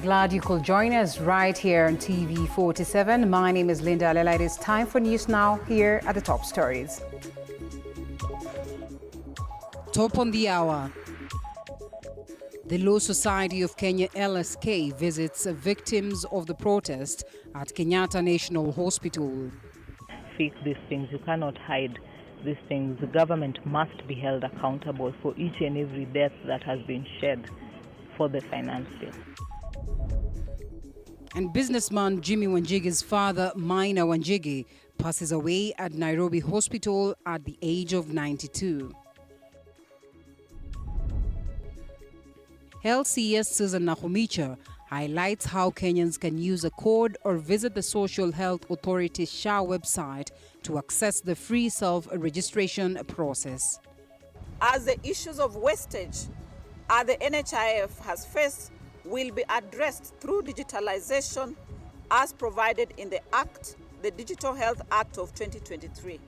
Glad you could join us right here on TV 47. My name is Linda Alela. It is time for news now. Here are the top stories. Top on the hour. The Law Society of Kenya LSK visits victims of the protest at Kenyatta National Hospital. Fix these things. You cannot hide these things. The government must be held accountable for each and every death that has been shed for the finance bill. And businessman Jimmy Wanjigi's father, Maina Wanjigi, passes away at Nairobi Hospital at the age of 92. LCS Susan Nahumicha highlights how Kenyans can use a code or visit the Social Health Authority SHA website to access the free self-registration process. As the issues of wastage the NHIF has faced will be addressed through digitalization as provided in the Act, the Digital Health Act of 2023.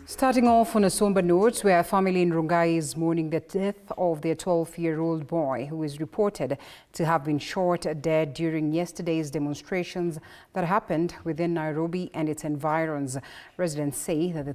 Starting off on a somber note, where a family in Rongai is mourning the death of their 12-year-old boy who is reported to have been shot dead during yesterday's demonstrations that happened within Nairobi and its environs. Residents say that they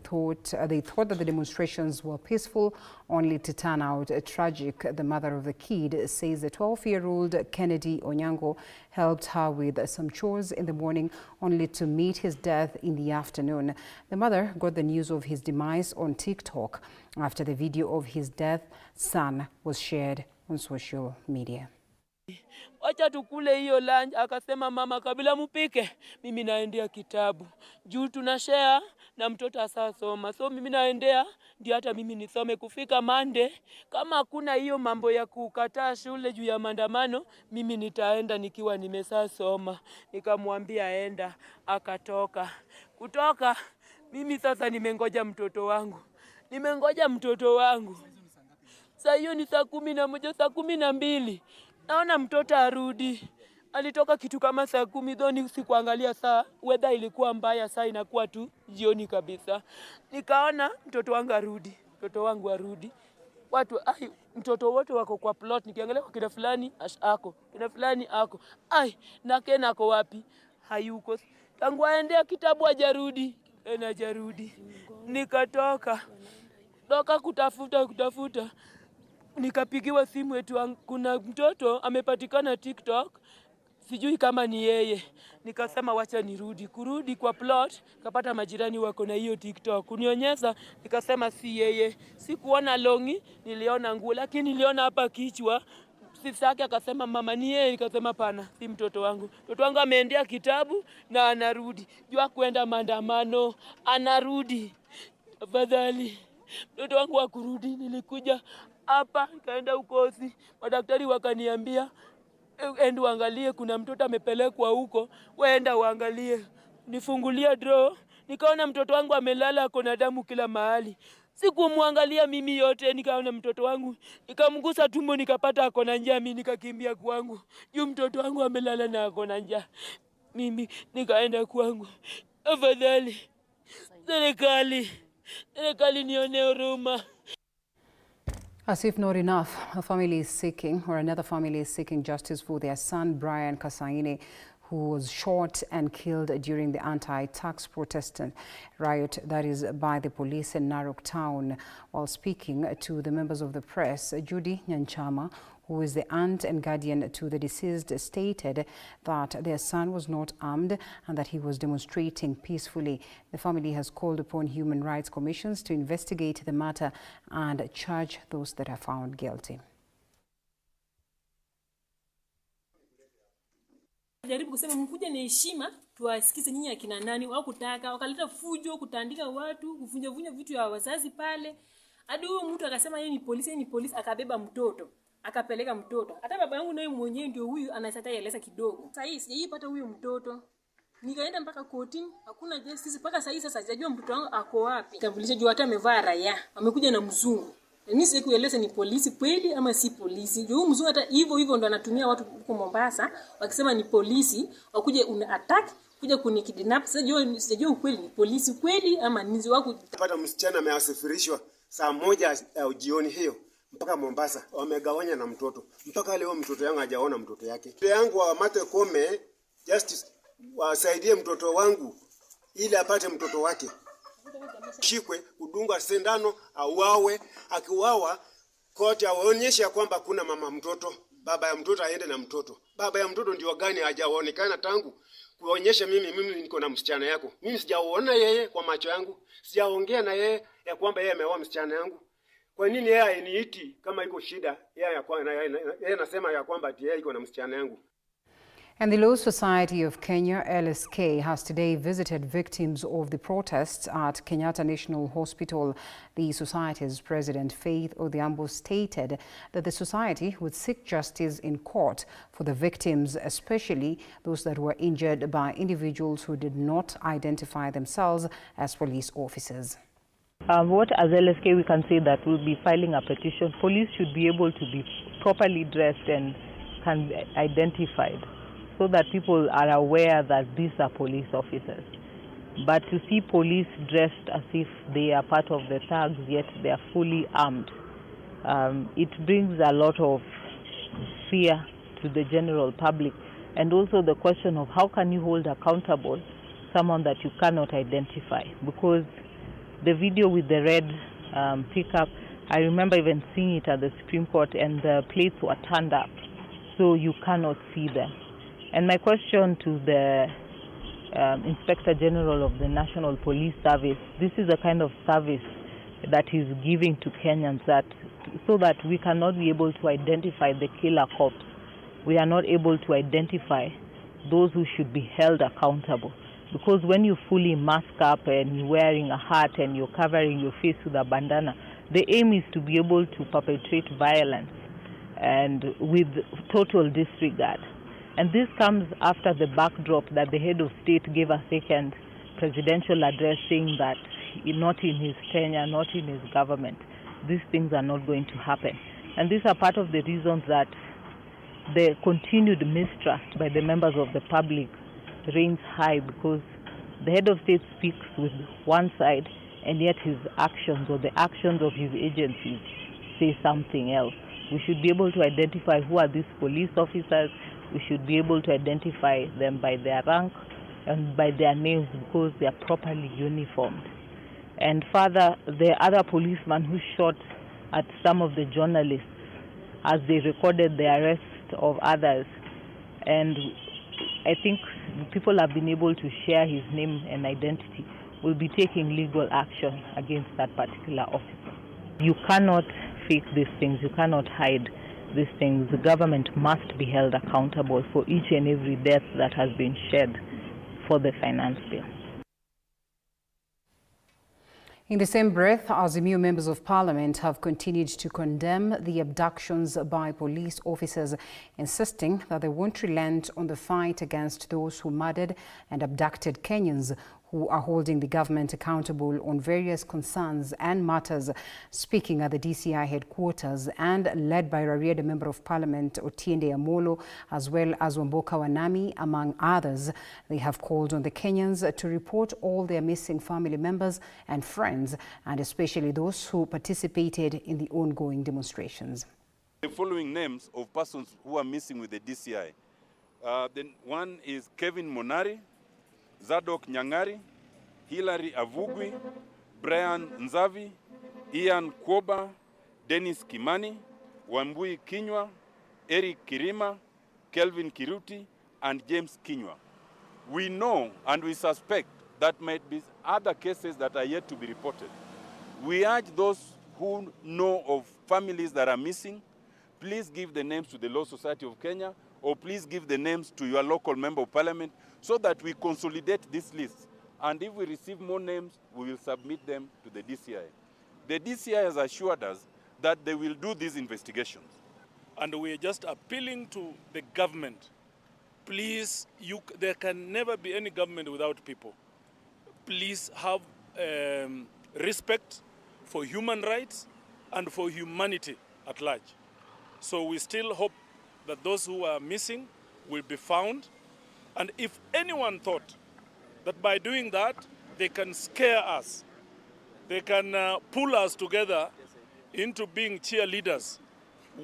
thought that the demonstrations were peaceful, only to turn out tragic. The mother of the kid says the 12-year-old Kennedy Onyango helped her with some chores in the morning, only to meet his death in the afternoon. The mother got the news of his demise on TikTok after the video of his death son was shared on social media. Wacha tukule hiyo lunch, akasema mama kabla mupike mimi naendea kitabu juu tunashare na mtoto asasoma, so mimi naendea ndio hata mimi nisome kufika Monday. Kama hakuna hiyo mambo ya kukataa shule juu ya maandamano, mimi nitaenda nikiwa nimesasoma. Nikamwambia aenda, akatoka. Kutoka mimi sasa nimengoja mtoto wangu. Sasa hiyo ni saa 11, saa 12. Naona mtoto arudi. Alitoka kitu kama saa 10, dhoni sikuangalia saa. Weather ilikuwa mbaya, saa inakuwa tu jioni kabisa. Nikaona mtoto wangu arudi. Watu mtoto wote wako kwa plot, nikiangalia kwa kina fulani ako. Na Kena ako wapi? Hayuko. Tangu aendea kitabu hajarudi. Hajarudi. Nikatoka kutafuta. Nikapigiwa simu eti kuna mtoto amepatikana TikTok, sijui kama ni yeye. Nikasema wacha nirudi. Kurudi kwa plot, kapata majirani wako na hiyo TikTok. Kunionyesha, nikasema si yeye. Sikuona longi, niliona nguo, lakini niliona hapa kichwa. Sisaki akasema mama ni yeye, nikasema pana, si mtoto wangu. Mtoto wangu ameendea kitabu na anarudi. Jua kwenda maandamano, anarudi. Afadhali mtoto wangu wa kurudi. Nilikuja hapa kaenda ukosi, madaktari wakaniambia enda uangalie, kuna mtoto amepelekwa huko, waenda uangalie. Nifungulia draw, nikaona mtoto wangu amelala, ako na damu kila mahali. Sikumwangalia mimi yote, nikaona mtoto wangu, nikamgusa tumbo, nikapata ako na njaa. Mimi nikakimbia kwangu juu mtoto wangu amelala na ako na njaa. Mimi nikaenda kwangu. Afadhali serikali nione huruma. As if not enough, another family is seeking justice for their son, Brian Kasaine, who was shot and killed during the anti-tax protest riot that is by the police in Narok town. While speaking to the members of the press, Judy Nyanchama, who is the aunt and guardian to the deceased, stated that their son was not armed and that he was demonstrating peacefully. The family has called upon human rights commissions to investigate the matter and charge those that are found guilty. Jaribu kusema mkuja ni heshima, tuwasikize nyinyi akina nani wao kutaka, wakaleta fujo, kutandika watu, kuvunja vitu ya wazazi pale. Hadi huyo mtu akasema yeye ni polisi, akabeba mtoto, akapeleka mtoto. Hata baba yangu naye mwenyewe ndio huyu anasata eleza kidogo. Sasa hii sijaipata huyo mtoto. Nikaenda mpaka kotini, hakuna justice mpaka sasa sijajua mtoto wangu ako wapi. Tambulisha juu hata amevaa raia, amekuja na mzungu. Mimi sikueleza ni polisi kweli ama si polisi. Ndio huyu mzungu hata hivyo ndo anatumia watu huko Mombasa wakisema ni polisi, wakuje una attack, kuja kunikidnap. Sijajua ukweli ni polisi kweli ama nizi wako. Pata msichana ameasafirishwa saa 1 jioni hiyo mpaka Mombasa, wamegawanya na mtoto. Mpaka leo mtoto yangu hajaona mtoto yake. Mtoto yangu wa Mate Kome justice wasaidie mtoto wangu ili apate mtoto wake. Shikwe kudunga sindano, auawe, akiuawa kote aonyeshe ya kwamba kuna mama mtoto, baba ya mtoto aende na mtoto. Baba ya mtoto ndio gani hajaonekana tangu kuonyesha mimi niko na msichana yako. Mimi sijaona yeye kwa macho yangu, sijaongea na yeye ya kwamba yeye ameoa msichana yangu. Kwa nini yeye hainiiti kama iko shida? Yeye anasema ya kwamba yeye iko na msichana yangu. And the Law Society of Kenya, LSK, has today visited victims of the protests at Kenyatta National Hospital. The society's president, Faith Odhiambo, stated that the society would seek justice in court for the victims, especially those that were injured by individuals who did not identify themselves as police officers. What as LSK we can say that we'll be filing a petition. Police should be able to be properly dressed and can be identified, so that people are aware that these are police officers. But to see police dressed as if they are part of the thugs, yet they are fully armed, it brings a lot of fear to the general public. And also the question of how can you hold accountable someone that you cannot identify? Because the video with the red pickup, I remember even seeing it at the Supreme Court, and the plates were turned up, so you cannot see them. And my question to the Inspector General of the National Police Service, this is the kind of service that he's giving to Kenyans, that so that we cannot be able to identify the killer cops. We are not able to identify those who should be held accountable. Because when you fully mask up and you're wearing a hat and you're covering your face with a bandana, the aim is to be able to perpetrate violence and with total disregard. And this comes after the backdrop that the head of state gave a second presidential address saying that not in his tenure, not in his government, these things are not going to happen. And these are part of the reasons that the continued mistrust by the members of the public reigns high, because the head of state speaks with one side and yet his actions or the actions of his agencies say something else. We should be able to identify who are these police officers. We should be able to identify them by their rank and by their names, because they are properly uniformed. And further, the other policeman who shot at some of the journalists as they recorded the arrest of others, and I think people have been able to share his name and identity, will be taking legal action against that particular officer. You cannot fake these things, you cannot hide these things. The government must be held accountable for each and every death that has been shed for the finance bill. In the same breath, Azimio members of parliament have continued to condemn the abductions by police officers, insisting that they won't relent on the fight against those who murdered and abducted Kenyans, who are holding the government accountable on various concerns and matters. Speaking at the DCI headquarters and led by Rarieda Member of Parliament Otiende Amolo, as well as Wamboka Wanami, among others, they have called on the Kenyans to report all their missing family members and friends, and especially those who participated in the ongoing demonstrations. The following names of persons who are missing with the DCI. The one is Kevin Monari, Zadok Nyangari, Hilary Avugwi, Brian Nzavi, Ian Kwoba, Dennis Kimani, Wambui Kinywa, Eric Kirima, Kelvin Kiruti, and James Kinywa. We know and we suspect that might be other cases that are yet to be reported. We urge those who know of families that are missing, please give the names to the Law Society of Kenya, or please give the names to your local member of parliament, so that we consolidate this list. And if we receive more names, we will submit them to the DCI. The DCI has assured us that they will do these investigations. And we are just appealing to the government. Please, there can never be any government without people. Please have respect for human rights and for humanity at large. So we still hope that those who are missing will be found. And if anyone thought that by doing that, they can scare us, they can pull us together into being cheerleaders,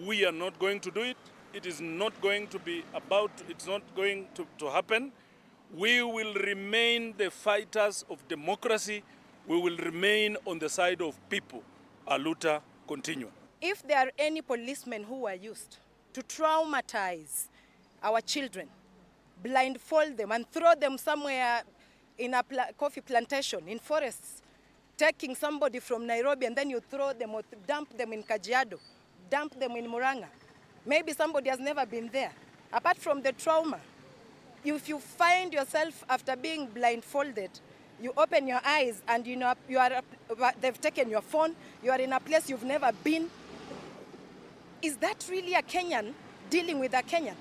we are not going to do it. It is not going to be it's not going to happen. We will remain the fighters of democracy. We will remain on the side of people. Aluta continua. If there are any policemen who are used to traumatize our children, blindfold them and throw them somewhere in a coffee plantation, in forests, taking somebody from Nairobi and then you throw them or dump them in Kajiado, dump them in Muranga. Maybe somebody has never been there. Apart from the trauma, if you find yourself after being blindfolded, you open your eyes and they've taken your phone, you are in a place you've never been. Is that really a Kenyan dealing with a Kenyan?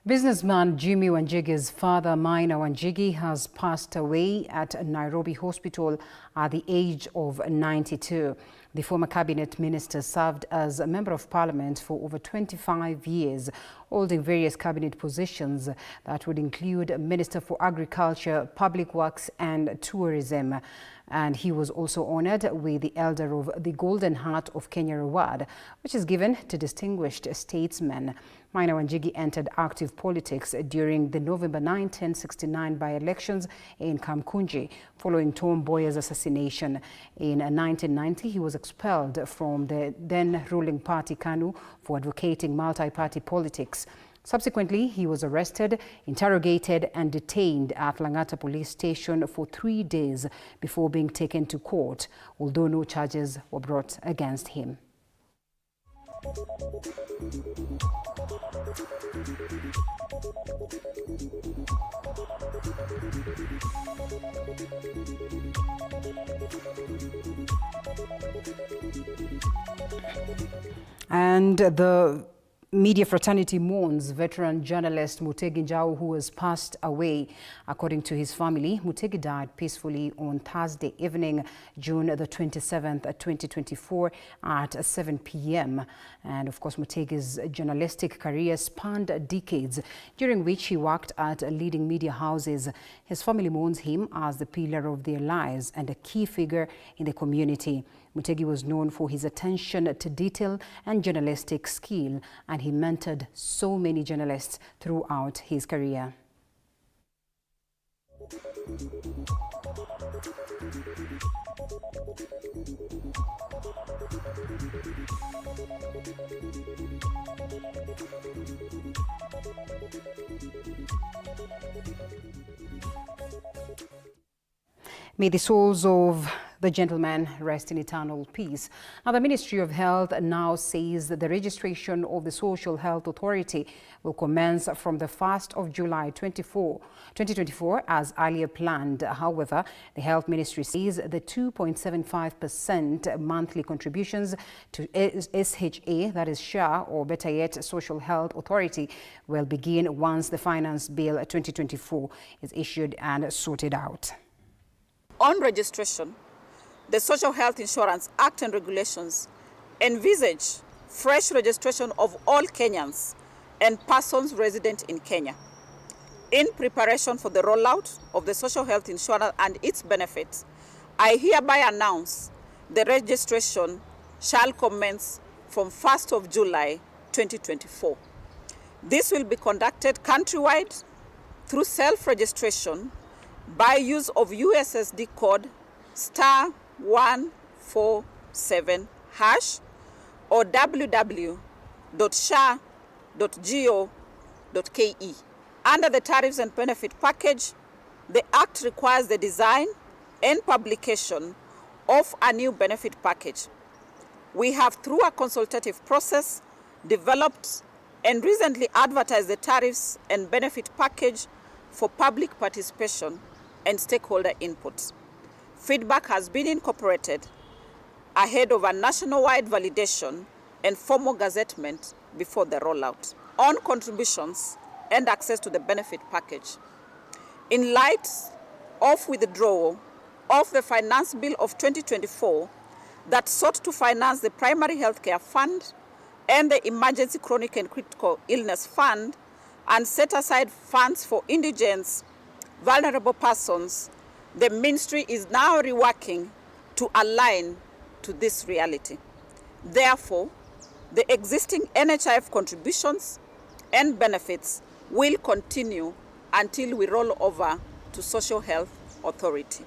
Businessman Jimmy Wanjigi's father, Maina Wanjigi, has passed away at Nairobi Hospital at the age of 92. The former cabinet minister served as a member of parliament for over 25 years, holding various cabinet positions that would include Minister for Agriculture, Public Works and Tourism. And he was also honored with the Elder of the Golden Heart of Kenya Award, which is given to distinguished statesmen. Maina Wanjigi entered active politics during the November 9, 1969 by-elections in Kamkunji, following Tom Mboya's assassination. In 1990, he was expelled from the then-ruling party KANU for advocating multi-party politics. Subsequently, he was arrested, interrogated and detained at Langata police station for 3 days before being taken to court, although no charges were brought against him. And the media fraternity mourns veteran journalist Mutegi Njau, who has passed away. According to his family, Mutegi died peacefully on Thursday evening, June the 27th, 2024 at 7 p.m. And of course, Mutegi's journalistic career spanned decades, during which he worked at leading media houses. His family mourns him as the pillar of their lives and a key figure in the community. Mutegi was known for his attention to detail and journalistic skill, and he mentored so many journalists throughout his career. May the souls of the gentleman rest in eternal peace. Now, the Ministry of Health now says that the registration of the Social Health Authority will commence from the 1st of July 2024 as earlier planned. However, the Health Ministry says the 2.75% monthly contributions to SHA, that is SHA, or better yet, Social Health Authority, will begin once the Finance Bill 2024 is issued and sorted out. On registration, the Social Health Insurance Act and regulations envisage fresh registration of all Kenyans and persons resident in Kenya. In preparation for the rollout of the social health insurance and its benefits, I hereby announce the registration shall commence from 1st of July 2024. This will be conducted countrywide through self-registration by use of USSD code *147# or www.sha.go.ke. Under the Tariffs and Benefit Package, the Act requires the design and publication of a new benefit package. We have, through a consultative process, developed and recently advertised the Tariffs and Benefit Package for public participation and stakeholder input. Feedback has been incorporated ahead of a nationwide validation and formal gazettement before the rollout. On contributions and access to the benefit package, in light of withdrawal of the Finance Bill of 2024 that sought to finance the Primary Healthcare Fund and the Emergency Chronic and Critical Illness Fund and set aside funds for indigents, vulnerable persons, the ministry is now reworking to align to this reality. Therefore, the existing NHIF contributions and benefits will continue until we roll over to Social Health Authority.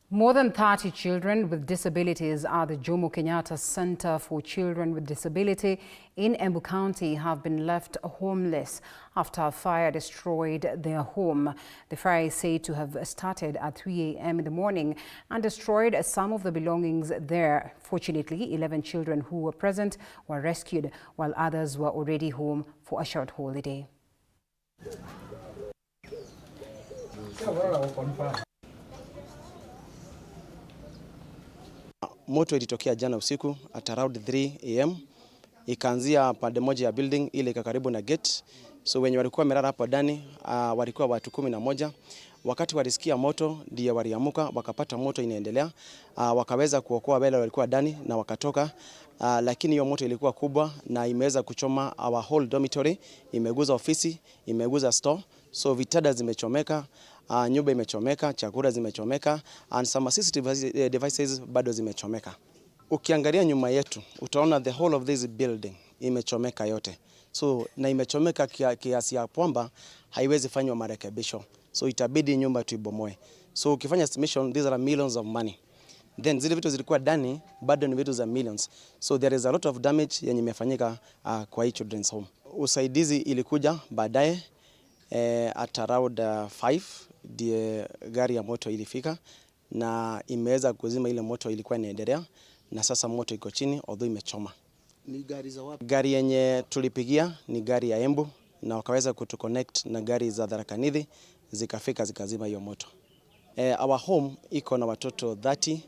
More than 30 children with disabilities at the Jomo Kenyatta Center for Children with Disability in Embu County have been left homeless after a fire destroyed their home. The fire is said to have started at 3 a.m. in the morning and destroyed some of the belongings there. Fortunately, 11 children who were present were rescued, while others were already home for a short holiday. Moto ilitokea jana usiku at around 3 am. Ikaanzia pande moja ya building ile iko karibu na gate. So wenye walikuwa wamelala hapo ndani walikuwa watu 11. Wakati walisikia moto ndio waliamuka, wakapata moto inaendelea. Wakaweza kuokoa wale walikuwa ndani na wakatoka. Lakini hiyo moto ilikuwa kubwa na imeweza kuchoma our whole dormitory, imeguza ofisi, imeguza store. So vitanda zimechomeka, nyumba imechomeka, chakula zimechomeka and some assistive devices bado zimechomeka. Ukiangalia nyuma yetu utaona the whole of this building imechomeka yote. So na imechomeka kiasi ya kwamba haiwezi fanywa marekebisho. So itabidi nyumba tuibomoe. So ukifanya estimation, these are millions of money. Then zile vitu zilikuwa ndani bado ni vitu za millions. So there is a lot of damage yenye imefanyika kwa hii children's home. Usaidizi ilikuja baadaye at around 5 die gari ya moto ilifika na imeweza kuzima ile moto ilikuwa inaendelea na sasa moto iko chini although imechoma. Ni gari za wapi? Gari yenye tulipigia ni gari ya Embu na wakaweza kutuconnect na gari za Tharaka Nithi zikafika zikazima hiyo moto. Our home iko na watoto 30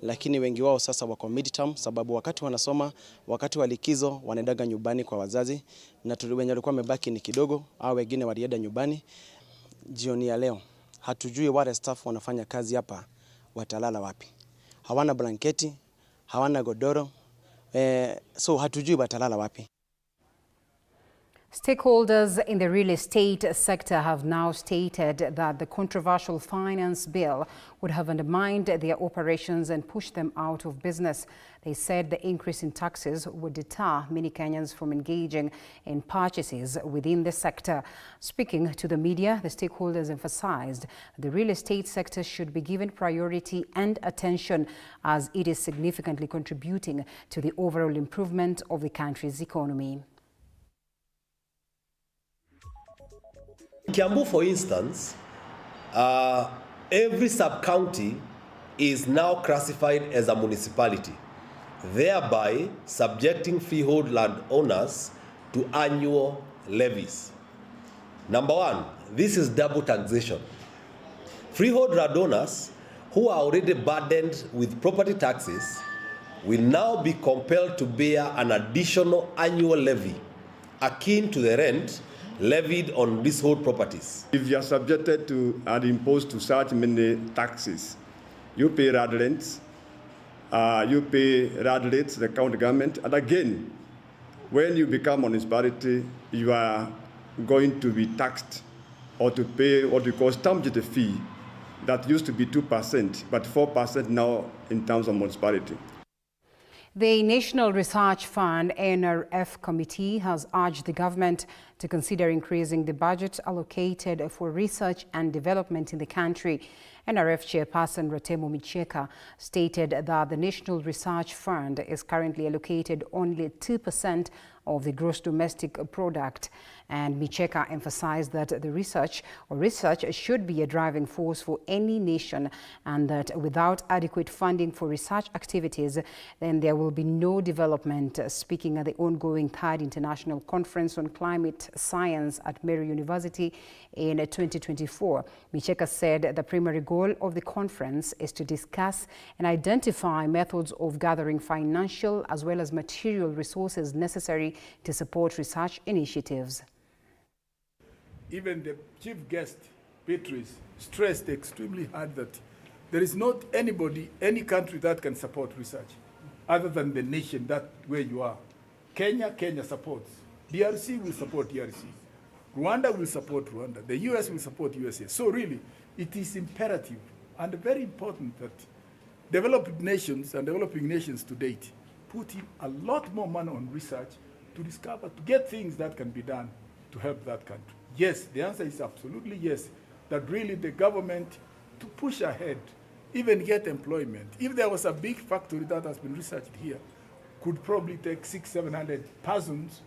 lakini wengi wao sasa wako midterm sababu wakati wanasoma, wakati wa likizo wanaendaga nyumbani kwa wazazi na wenye walikuwa wamebaki ni kidogo au wengine walienda nyumbani. Jioni ya leo hatujui wale staff wanafanya kazi hapa watalala wapi. Hawana blanketi, hawana godoro. So hatujui watalala wapi. Stakeholders in the real estate sector have now stated that the controversial finance bill would have undermined their operations and pushed them out of business. They said the increase in taxes would deter many Kenyans from engaging in purchases within the sector. Speaking to the media, the stakeholders emphasized the real estate sector should be given priority and attention as it is significantly contributing to the overall improvement of the country's economy. Kiambu, for instance, every sub-county is now classified as a municipality, thereby subjecting freehold landowners to annual levies. Number one, this is double taxation. Freehold landowners who are already burdened with property taxes will now be compelled to bear an additional annual levy akin to the rent levied on leasehold properties. If you are subjected to and imposed to such many taxes, you pay rad rents, you pay rad rates, the county government, and again, when you become municipality, you are going to be taxed or to pay what we call stamp duty fee that used to be 2%, but 4% now in terms of municipality. The National Research Fund NRF Committee has urged the government to consider increasing the budget allocated for research and development in the country. NRF Chairperson Rotemo Micheka stated that the National Research Fund is currently allocated only 2% of the gross domestic product. And Micheka emphasized that the research should be a driving force for any nation and that without adequate funding for research activities, then there will be no development. Speaking at the ongoing 3rd International Conference on Climate Science at Mary University in 2024, Micheka said the primary goal of the conference is to discuss and identify methods of gathering financial as well as material resources necessary to support research initiatives. Even the chief guest, Beatrice, stressed extremely hard that There is not anybody, any country that can support research other than the nation that where you are. Kenya supports. DRC will support DRC. Rwanda will support Rwanda. The US will support USA. So really, it is imperative and very important that developed nations and developing nations to date put in a lot more money on research to discover, to get things that can be done to help that country. Yes, the answer is absolutely yes, that really the government to push ahead, even get employment. If there was a big factory that has been researched here, could probably take 600-700 persons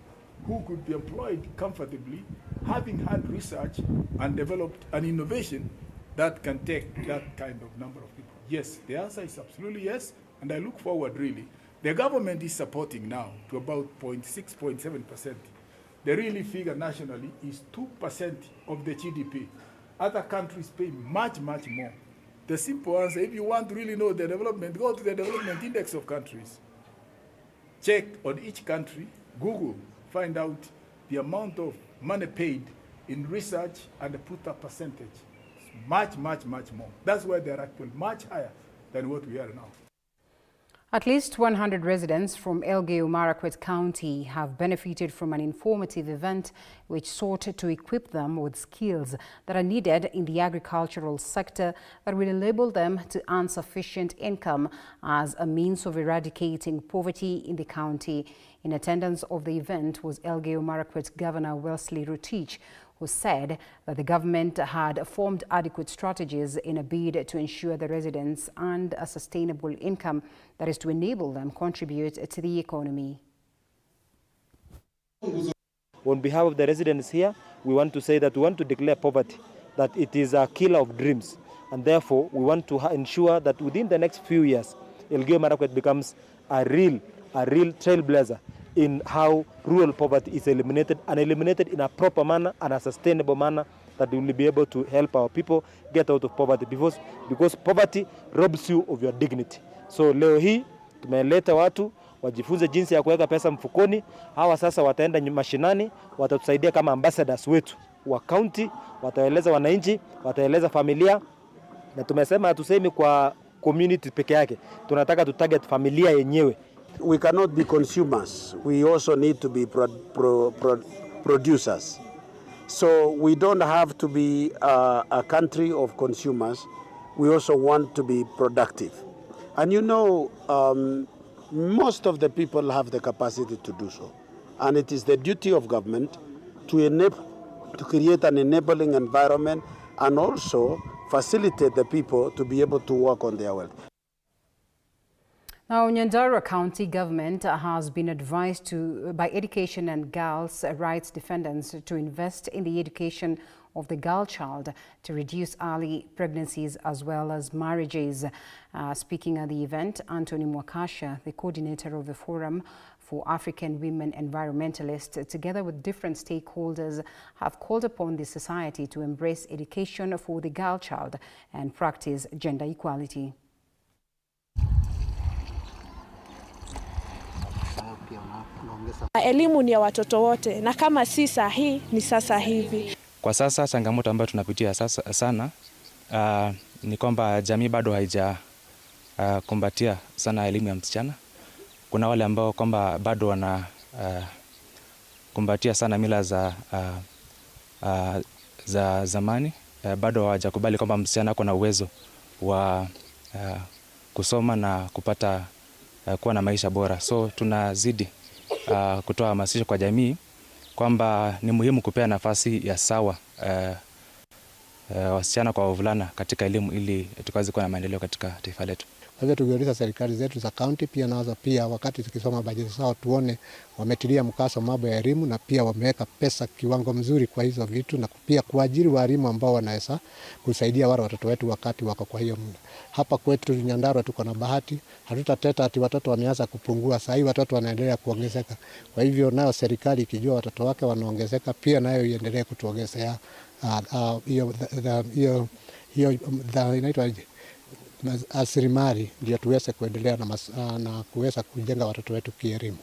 who could be employed comfortably, having had research and developed an innovation that can take that kind of number of people. Yes, the answer is absolutely yes, and I look forward really. The government is supporting now to about 0.6, 0.7%. The really figure nationally is 2% of the GDP. Other countries pay much, much more. The simple answer, if you want to really know the development, go to the development index of countries. Check on each country, Google, find out the amount of money paid in research and put a percentage. It's much, much, much more. That's why they're actually much higher than what we are now. At least 100 residents from Elgeyo-Marakwet County have benefited from an informative event which sought to equip them with skills that are needed in the agricultural sector that will enable them to earn sufficient income as a means of eradicating poverty in the county. In attendance of the event was Elgeyo-Marakwet Governor Wesley Rotich, who said that the government had formed adequate strategies in a bid to ensure the residents earned a sustainable income that is to enable them contribute to the economy. On behalf of the residents here, we want to say that we want to declare poverty, that it is a killer of dreams, and therefore we want to ensure that within the next few years, Elgeyo-Marakwet becomes a real trailblazer in how rural poverty is eliminated, and eliminated in a proper manner and a sustainable manner that we will be able to help our people get out of poverty, because poverty robs you of your dignity. So leo hii tumeleta watu wajifunze jinsi ya kuweka pesa mfukoni. Hawa sasa wataenda mashinani, watatusaidia kama ambassadors wetu wa county, wataeleza wananchi, wataeleza familia, na tumesema hatusemi kwa community peke yake, tunataka tu target familia yenyewe. We cannot be consumers. We also need to be producers. So we don't have to be a country of consumers. We also want to be productive. And you know, most of the people have the capacity to do so. And it is the duty of government to create an enabling environment and also facilitate the people to be able to work on their wealth. Now, Nyandarua County government has been advised by education and girls' rights defenders to invest in the education of the girl child to reduce early pregnancies as well as marriages. Speaking at the event, Anthony Mwakasha, the coordinator of the Forum for African Women Environmentalists, together with different stakeholders, have called upon the society to embrace education for the girl child and practice gender equality. Elimu ni ya watoto wote, na kama si sahihi ni sasa hivi. Kwa sasa changamoto ambayo tunapitia sasa sana ni kwamba jamii bado haija kumbatia sana elimu ya msichana. Kuna wale ambao kwamba bado wana kumbatia sana mila za zamani, bado hawajakubali kwamba msichana ako na uwezo wa kusoma na kupata kuwa na maisha bora. So tunazidi kutoa hamasisho kwa jamii kwamba ni muhimu kupea nafasi ya sawa wasichana kwa wavulana katika elimu ili tukaweze kuwa na maendeleo katika taifa letu. Sasa tukiuliza serikali zetu za county pia nazo pia wakati tukisoma bajeti zao tuone wametilia mkazo mambo ya elimu na pia wameweka pesa kiwango mzuri kwa hizo vitu na pia kuajiri walimu ambao wanaweza kusaidia wale watoto wetu wakati wako kwa hiyo muda. Hapa kwetu Nyandarua tuko na bahati, hatutateta ati watoto wameanza kupungua, sasa hivi watoto wanaendelea kuongezeka. Kwa hivyo nayo serikali ikijua watoto wake wanaongezeka pia nayo iendelee kutuongezea hiyo inaitwa asilimali ndio tuweze kuendelea na kuweza kujenga watoto wetu kielimu.